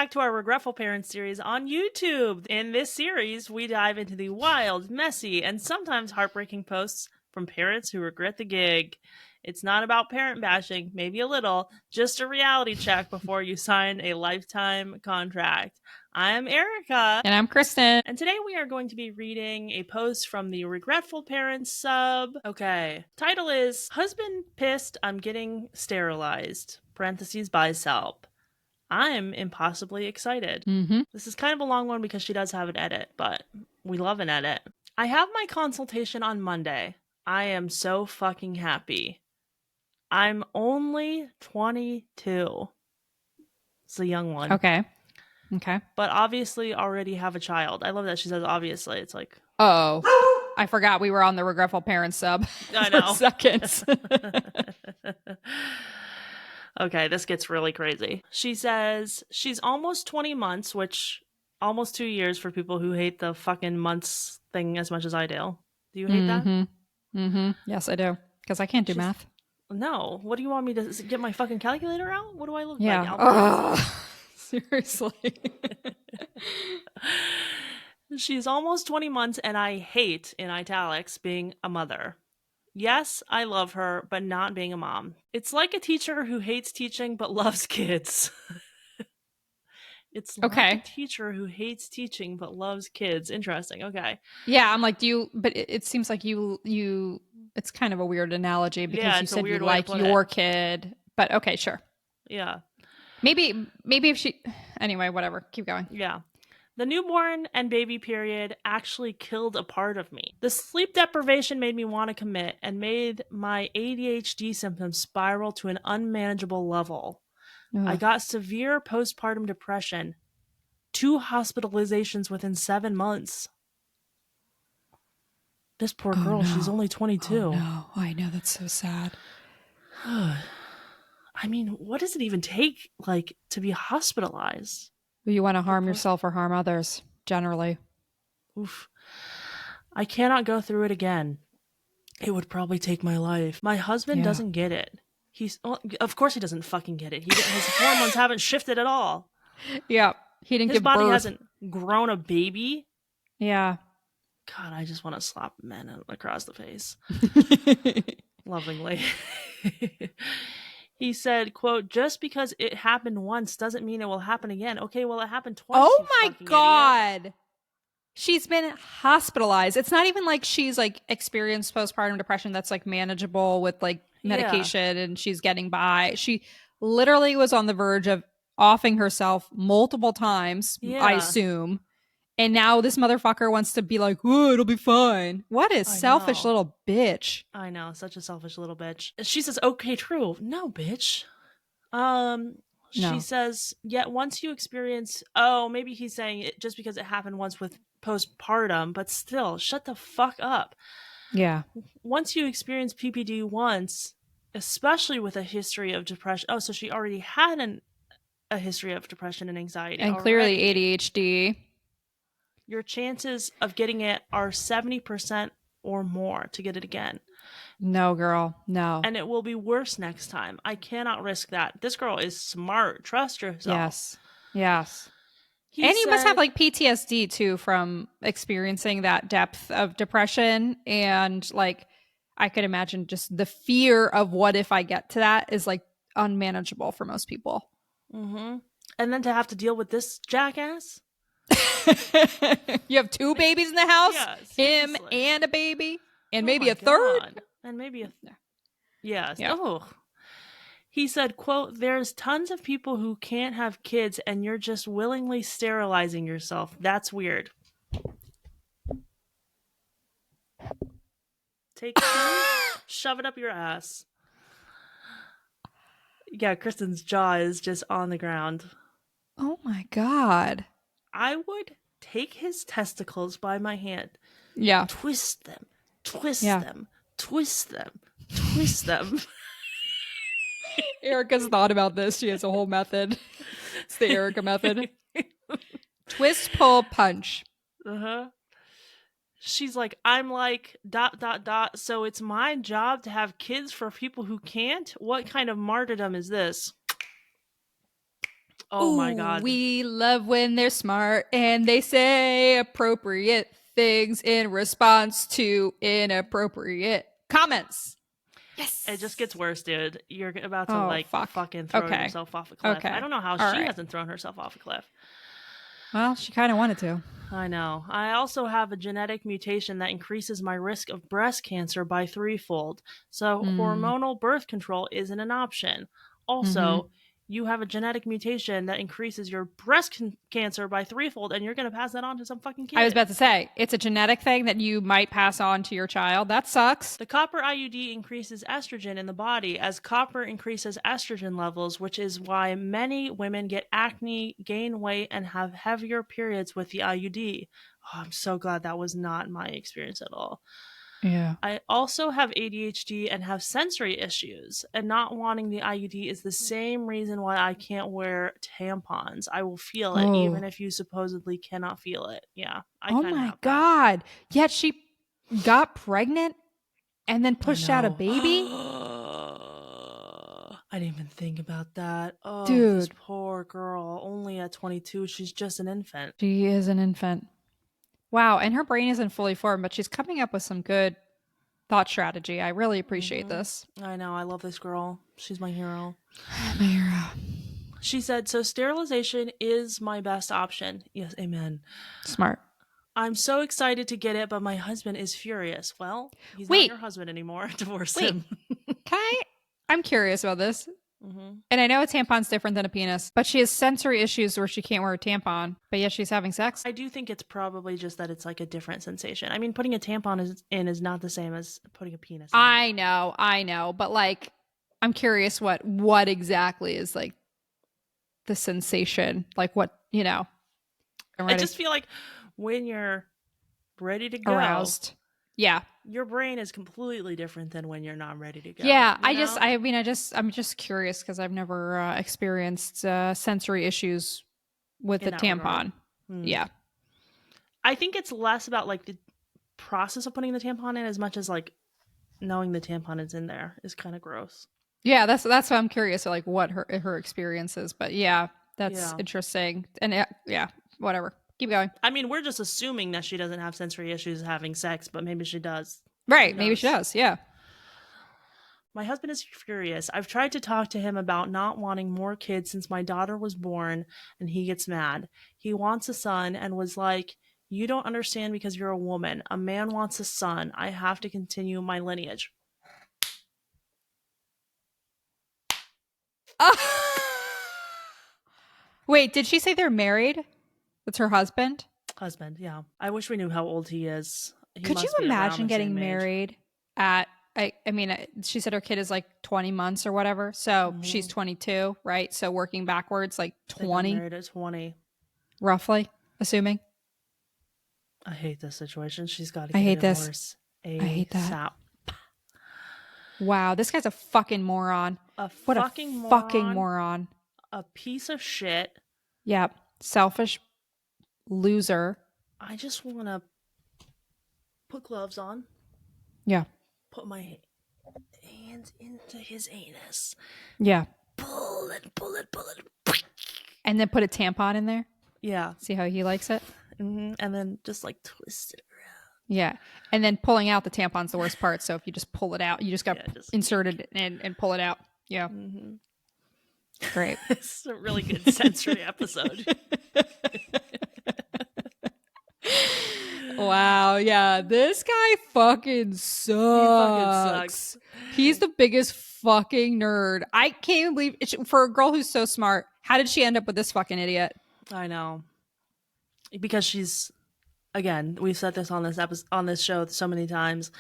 back to our Regretful Parents series on YouTube. In this series, we dive into the wild, messy, and sometimes heartbreaking posts from parents who regret the gig. It's not about parent bashing, maybe a little, just a reality check before you sign a lifetime contract. I'm Erica. And I'm Kristen. And today we are going to be reading a post from the Regretful Parents sub. Okay. Title is, Husband Pissed I'm Getting Sterilized, parentheses by Selp. I'm impossibly excited. This is kind of a long one because she does have an edit, but we love an edit. I have my consultation on Monday. I am so fucking happy. I'm only 22. It's a young one. Okay. But obviously already have a child. I love that she says obviously. It's like... Oh, I forgot we were on the Regretful Parents sub I know. for seconds. Okay, this gets really crazy. She says she's almost 20 months, which almost 2 years for people who hate the fucking months thing as much as I do. Do you hate that? Yes, I do. Because I can't do math. No. What do you want me to get my fucking calculator out? What do I look Yeah. like? Seriously. She's almost 20 months and I hate, in italics, being a mother. Yes, I love her, but not being a mom. It's like a teacher who hates teaching but loves kids. It's like a teacher who hates teaching but loves kids. Interesting. Okay. Yeah, I'm like, but it seems like you it's kind of a weird analogy because you said you like your kid. But okay, sure. Yeah. Maybe if she, anyway, whatever. Keep going. Yeah. The newborn and baby period actually killed a part of me. The sleep deprivation made me want to commit and made my ADHD symptoms spiral to an unmanageable level. Ugh. I got severe postpartum depression, 2 hospitalizations within 7 months. This poor girl, she's only 22. Oh, no, I know, that's so sad. I mean, what does it even take, like, to be hospitalized? You want to harm yourself or harm others, generally. Oof. I cannot go through it again. It would probably take my life. My husband doesn't get it. Of course he doesn't fucking get it. His hormones haven't shifted at all. Yeah. He didn't give birth. His body hasn't grown a baby. Yeah. God, I just want to slap men across the face. Lovingly. He said, quote, just because it happened once doesn't mean it will happen again. Okay, well, it happened twice. Oh my God. Idiot. She's been hospitalized. It's not even like she's like experienced postpartum depression that's like manageable with like medication and she's getting by. She literally was on the verge of offing herself multiple times, I assume. And now this motherfucker wants to be like, oh, it'll be fine. What a selfish little bitch. I know, such a selfish little bitch. She says, okay, true. No, bitch. She says, yet once you experience, maybe he's saying it just because it happened once with postpartum, but still, shut the fuck up. Yeah. Once you experience PPD once, especially with a history of depression. Oh, so she already had a history of depression and anxiety. And clearly ADHD. Your chances of getting it are 70% or more to get it again. No, girl. No. And it will be worse next time. I cannot risk that. This girl is smart. Trust yourself. Yes. You must have like PTSD too from experiencing that depth of depression. And like, I could imagine just the fear of what if I get to that is like unmanageable for most people. Mm-hmm. And then to have to deal with this jackass. You have 2 babies in the house, him and a baby, and maybe a third, and maybe yes. Yeah. Oh, he said, "quote There's tons of people who can't have kids, and you're just willingly sterilizing yourself. That's weird." Take 2, shove it up your ass. Yeah, Kristen's jaw is just on the ground. Oh my God. I would take his testicles by my hand. Yeah. Twist them. Erica's thought about this. She has a whole method. It's the Erica method. Twist, pull, punch. Uh-huh. She's like, I'm like ... So it's my job to have kids for people who can't? What kind of martyrdom is this? Oh my Ooh, God. we love when they're smart and they say appropriate things in response to inappropriate comments. It just Yes. gets worse, dude. You're about to Oh, like fuck. fucking throw Okay. yourself off a cliff. I Okay. don't know how All she right. hasn't thrown herself off a cliff. Well, she kind of wanted to. I know. I also have a genetic mutation that increases my risk of breast cancer by threefold. So Mm. hormonal birth control isn't an option. Mm-hmm. Also, you have a genetic mutation that increases your cancer by threefold, and you're going to pass that on to some fucking I was kid. about to say, it's a genetic thing that you might pass on to your child. That sucks. The copper IUD increases estrogen in the body as copper increases estrogen levels, which is why many women get acne, gain weight, and have heavier periods with the IUD. Oh, I'm so glad that was not my experience at all. Yeah. I also have ADHD and have sensory issues, and not wanting the IUD is the same reason why I can't wear tampons. I will feel it, even Oh. if you supposedly cannot feel it. Yeah, I Oh kind of my have that. God. Yet she got pregnant and then I pushed out a know. baby? I didn't even think about that. Oh, this Dude, poor girl. Only at 22, she's just an infant. she is an infant. Wow. And her brain isn't fully formed, but she's coming up with some good thought strategy. I really appreciate Hmm. this. I know. I love this girl. She's my hero. My hero. She said, so sterilization is my best option. Yes, amen. Smart. I'm so excited to get it, but my husband is furious. Well, he's not Wait, your husband anymore. Divorce wait. him. Can I? I'm curious about this. Hmm. And I know a tampon's different than a penis, but she has sensory issues where she can't wear a tampon, but yet she's having sex. I do think it's probably just that it's like a different sensation. I mean, putting a tampon in is not the same as putting a penis in. I know, but like, I'm curious what exactly is like the sensation, like what I'm I ready, just feel like when you're ready to go, aroused. Yeah, your brain is completely different than when you're not ready to go. yeah. You know? I'm just curious because I've never experienced sensory issues with In the that regard. tampon. Hmm. Yeah, I think it's less about like the process of putting the tampon in as much as like knowing the tampon is in there is kind of gross. yeah. That's why I'm curious, like what her experience is. But yeah, that's Yeah. interesting. And yeah, whatever. Keep going. I mean, we're just assuming that she doesn't have sensory issues having sex, but maybe she does. Who Right? Maybe she knows? does. Yeah. My husband is furious. I've tried to talk to him about not wanting more kids since my daughter was born, and he gets mad. He wants a son and was like, you don't understand because you're a woman. A man wants a son. I have to continue my lineage. Wait, did she say they're married? That's her husband? Husband, yeah. I wish we knew how old he is. He Could you must be around imagine the getting same age. married at I mean, she said her kid is like 20 months or whatever. So she's Mm-hmm. 22, right? So working backwards, like They got 20, married at 20. roughly, assuming. I hate this situation. She's got to I get a hate this. divorce I hate that. ASAP. Wow, this guy's a fucking moron. A What a fucking fucking moron. moron. A piece of shit. Yep. Selfish loser. I just want to put gloves on, Yeah. put my hands into his anus, Yeah. pull it, pull it, pull it. And then put a tampon in there. Yeah. See how he likes it? Mm-hmm. And then just like twist it around. Yeah. And then pulling out the tampon's the worst part. So if you just pull it out, you just got Yeah, just insert it and pull it out. Yeah. Mm-hmm. Great. It's a really good sensory episode. Wow. Yeah. This guy fucking sucks. He fucking sucks. He's the biggest fucking nerd. I can't believe for a girl who's so smart, how did she end up with this fucking idiot? I know. Because she's, again, we've said this on this episode, on this show so many times.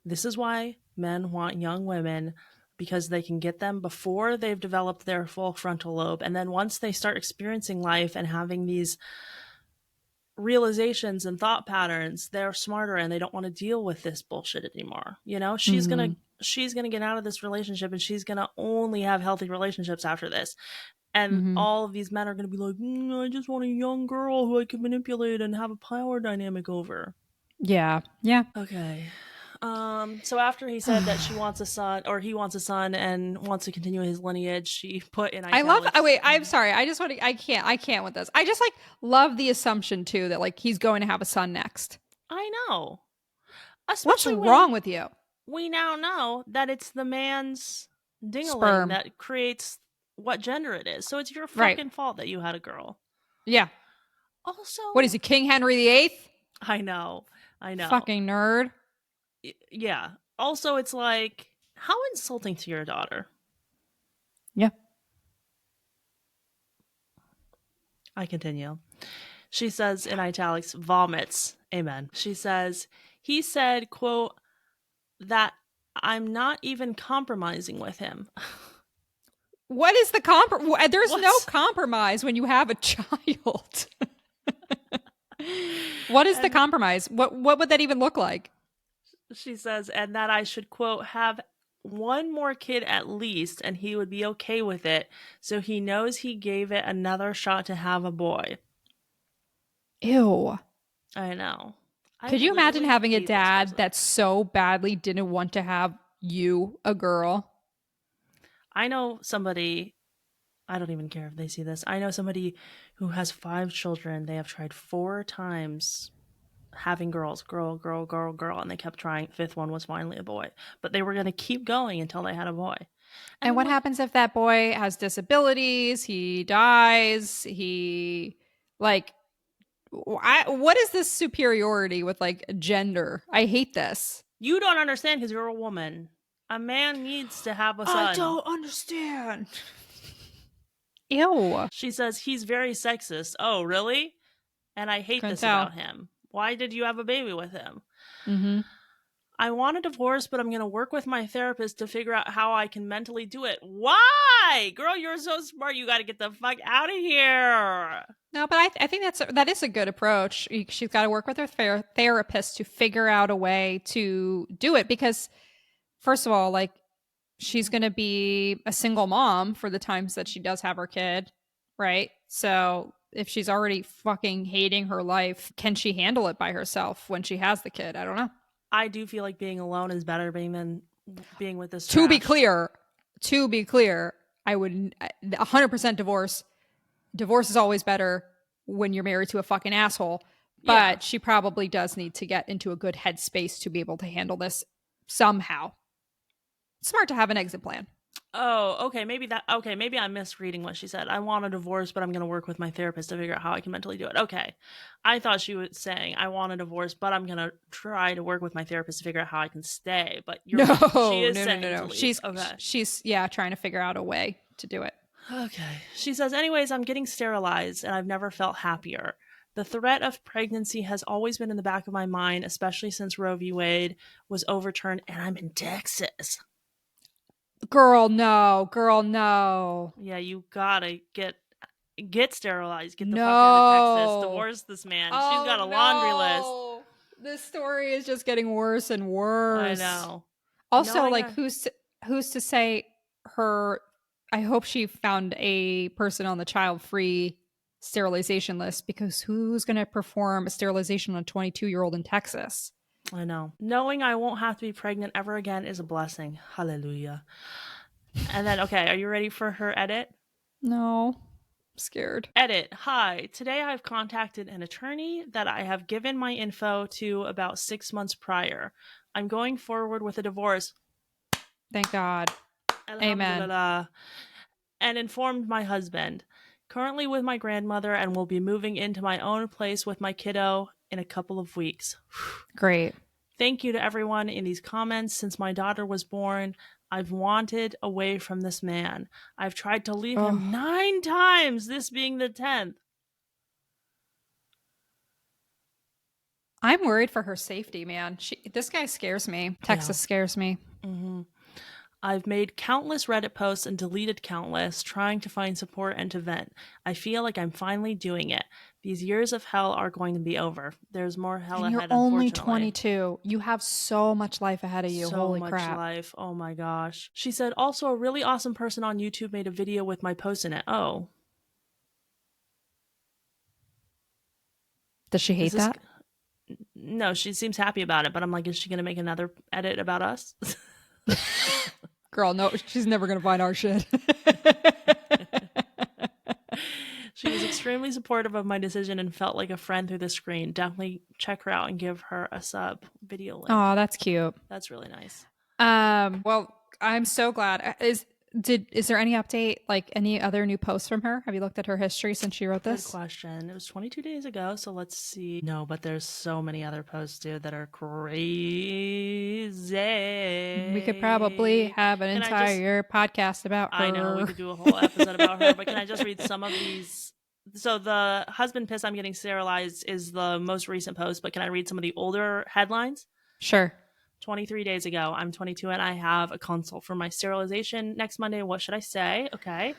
This is why men want young women, because they can get them before they've developed their full frontal lobe, and then once they start experiencing life and having these realizations and thought patterns, they're smarter and they don't want to deal with this bullshit anymore. You know, she's Mhm. gonna get out of this relationship, and she's gonna only have healthy relationships after this. And Mhm. all of these men are gonna be like, I just want a young girl who I can manipulate and have a power dynamic over. Yeah. Yeah. Okay. So after he said that she wants a son, or he wants a son and wants to continue his lineage, she put in I love. Oh italics. wait, I'm sorry. I just want to. I can't with this. I just like love the assumption too that like he's going to have a son next. I know. What's Especially when wrong with you? we now know that it's the man's dingaling Sperm. that creates what gender it is. So it's your Right. fucking fault that you had a girl. Yeah. Also, What is he, King Henry VIII? I know. I know. Fucking nerd. Yeah. Also, it's like, how insulting to your daughter. Yeah. I continue. She says in italics, vomits. Amen. She says, he said, quote, that I'm not even compromising with him. What is the compromise? There's no What? compromise when you have a child. What is the compromise? What would that even look like? She says, and that I should, quote, have one more kid at least, and he would be okay with it, so he knows he gave it another shot to have a boy. Ew. I know. Could you imagine having a dad that that so badly didn't want to have you, a girl? I know somebody, I don't even care if they see this. I know somebody who has 5 children. They have tried 4 times having girls, girl, girl, girl, girl, and they kept trying. 5th one was finally a boy, but they were going to keep going until they had a boy. And what happens if that boy has disabilities? He dies. He like what is this superiority with like gender? I hate this. You don't understand because you're a woman. A man needs to have a son. I don't understand. Ew. She says he's very sexist. Oh, really? And I hate this about him. Why did you have a baby with him? Mm-hmm. I want a divorce, but I'm going to work with my therapist to figure out how I can mentally do it. Why? Girl, you're so smart. You got to get the fuck out of here. No, but I think that is a good approach. She's got to work with her therapist to figure out a way to do it because, first of all, like she's going to be a single mom for the times that she does have her kid, right? So if she's already fucking hating her life, can she handle it by herself when she has the kid? I don't know. I do feel like being alone is better than being with this. To be clear, I would 100% divorce. Divorce is always better when you're married to a fucking asshole. But she probably does need to get into a good headspace to be able to handle this somehow. Smart to have an exit plan. Oh, okay. Maybe I'm misreading what she said. I want a divorce, but I'm going to work with my therapist to figure out how I can mentally do it. Okay. I thought she was saying, I want a divorce, but I'm going to try to work with my therapist to figure out how I can stay. But you're right. She is saying no. She's trying to figure out a way to do it. Okay. She says, anyways, I'm getting sterilized and I've never felt happier. The threat of pregnancy has always been in the back of my mind, especially since Roe v. Wade was overturned and I'm in Texas. Girl, no. Yeah, you gotta get sterilized. Get the fuck out of Texas. Divorce this man. She's got a laundry list. This story is just getting worse and worse. I know. Also, who's to say her? I hope she found a person on the child-free sterilization list because who's going to perform a sterilization on a 22-year-old in Texas? I know. Knowing I won't have to be pregnant ever again is a blessing. Hallelujah. And then, okay, are you ready for her edit? No. I'm scared. Edit. Hi. Today I've contacted an attorney that I have given my info to about 6 months prior. I'm going forward with a divorce. Thank God. Amen. And informed my husband. Currently with my grandmother and will be moving into my own place with my kiddo in a couple of weeks. Great. Thank you to everyone in these comments. Since my daughter was born, I've wanted away from this man. I've tried to leave him 9 times, this being the 10th. I'm worried for her safety, man. This guy scares me. Texas scares me. Mm-hmm. I've made countless Reddit posts and deleted countless, trying to find support and to vent. I feel like I'm finally doing it. These years of hell are going to be over. There's more hell ahead, unfortunately. You're only 22. You have so much life ahead of you. Holy crap. So much life. Oh my gosh. She said, also a really awesome person on YouTube made a video with my post in it. Oh. Does she hate that? No, she seems happy about it, but I'm like, is she going to make another edit about us? Girl, no, she's never gonna find our shit. She was extremely supportive of my decision and felt like a friend through the screen. Definitely check her out and give her a sub video link. Oh, that's cute. That's really nice. Well, I'm so glad. Is there any update, like any other new posts from her? Have you looked at her history since she wrote Good this? question. It was 22 days ago, so let's see. No, but there's so many other posts, dude, that are crazy. We could probably have an Can I just entire podcast about her. I know we could do a whole episode about her, but can I just read some of these? So the husband pissed I'm getting sterilized is the most recent post, but can I read some of the older headlines? Sure. 23 days ago, I'm 22 and I have a consult for my sterilization next Monday. What should I say? Okay.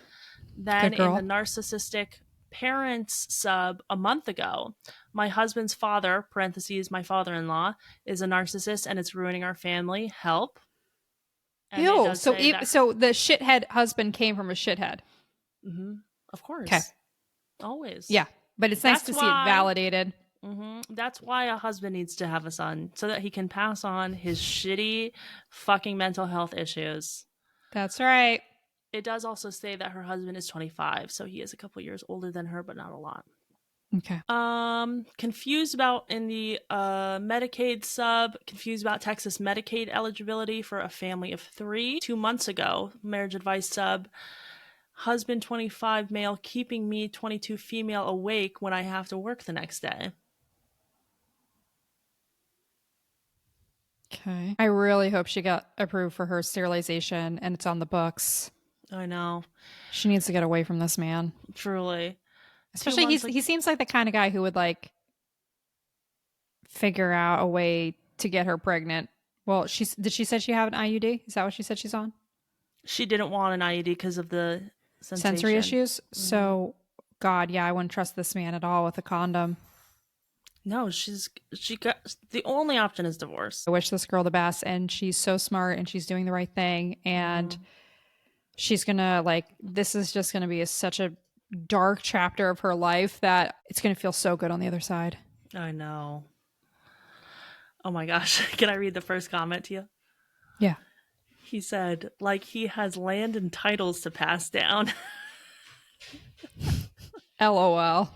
Then Good girl. in the narcissistic parents sub a month ago, my husband's father, parentheses, my father-in-law, is a narcissist and it's ruining our family. Help. And it Ew. does So, say that. so the shithead husband came from a shithead. Of course. Okay. Always. Yeah. But it's nice That's to see it why- validated. That's why a husband needs to have a son, so that he can pass on his shitty fucking mental health issues. That's right. It does also say that her husband is 25, so he is a couple years older than her, but not a lot. Okay. Confused about in the Medicaid sub, confused about Texas Medicaid eligibility for a family of 3. 2 months ago, marriage advice sub, husband 25 male keeping me 22 female awake when I have to work the next day. Okay. I really hope she got approved for her sterilization and it's on the books. I know. She needs to get away from this man. Truly. Especially he seems like the kind of guy who would like figure out a way to get her pregnant. Well, did she say she have an IUD? Is that what she said she's on? She didn't want an IUD because of the sensory issues. So, God, yeah, I wouldn't trust this man at all with a condom. No, she got the only option is divorce. I wish this girl the best, and she's so smart and she's doing the right thing, and she's gonna this is just gonna be such a dark chapter of her life that it's gonna feel so good on the other side. I know. Oh my gosh. Can I read the first comment to you? Yeah. He said, like he has land and titles to pass down. LOL.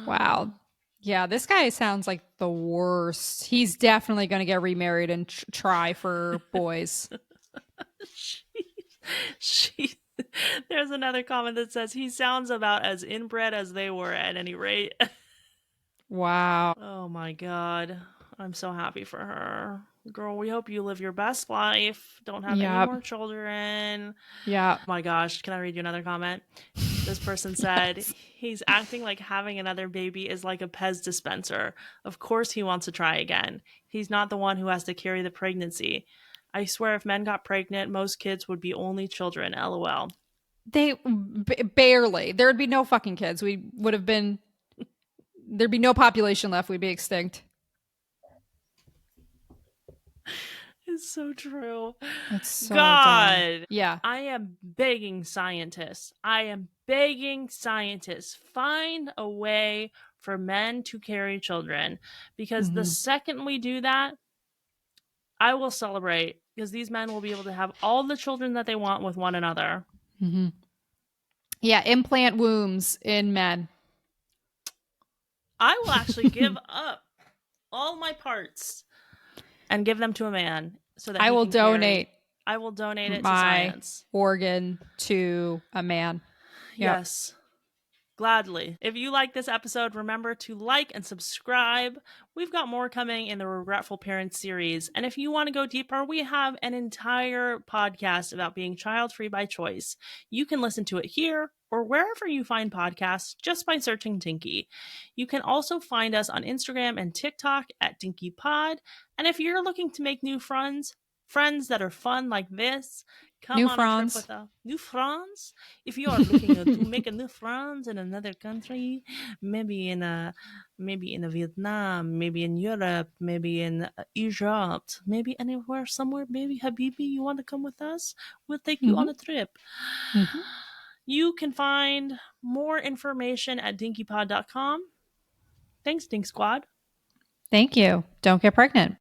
Wow. Yeah, this guy sounds like the worst. He's definitely going to get remarried and try for boys. There's another comment that says he sounds about as inbred as they were at any rate. Wow. Oh my God. I'm so happy for her. Girl, we hope you live your best life. Don't have any more children. Yeah. Oh my gosh. Can I read you another comment? This person said, he's acting like having another baby is like a Pez dispenser. Of course he wants to try again. He's not the one who has to carry the pregnancy. I swear if men got pregnant, most kids would be only children. LOL. They barely. There would be no fucking kids. There'd be no population left. We'd be extinct. It's so true. It's so God. dumb. Yeah. I am begging scientists. Find a way for men to carry children. Because the second we do that, I will celebrate. Because these men will be able to have all the children that they want with one another. Mm-hmm. Yeah, implant wombs in men. I will actually give up all my parts and give them to a man so that I will donate. I will donate it to my science. Organ to a man. Yep. Yes. Gladly. If you like this episode, remember to like and subscribe. We've got more coming in the Regretful Parents series. And if you want to go deeper, we have an entire podcast about being child-free by choice. You can listen to it here or wherever you find podcasts just by searching Dinky. You can also find us on Instagram and TikTok at DinkyPod. And if you're looking to make new friends that are fun like this, come new on friends. a trip with us. New friends? If you are looking to make a new friends in another country, maybe in Vietnam, maybe in Europe, maybe in Egypt, maybe anywhere, somewhere, maybe Habibi, you want to come with us? We'll take you on a trip. You can find more information at dinkypod.com. Thanks, Dink Squad. Thank you. Don't get pregnant.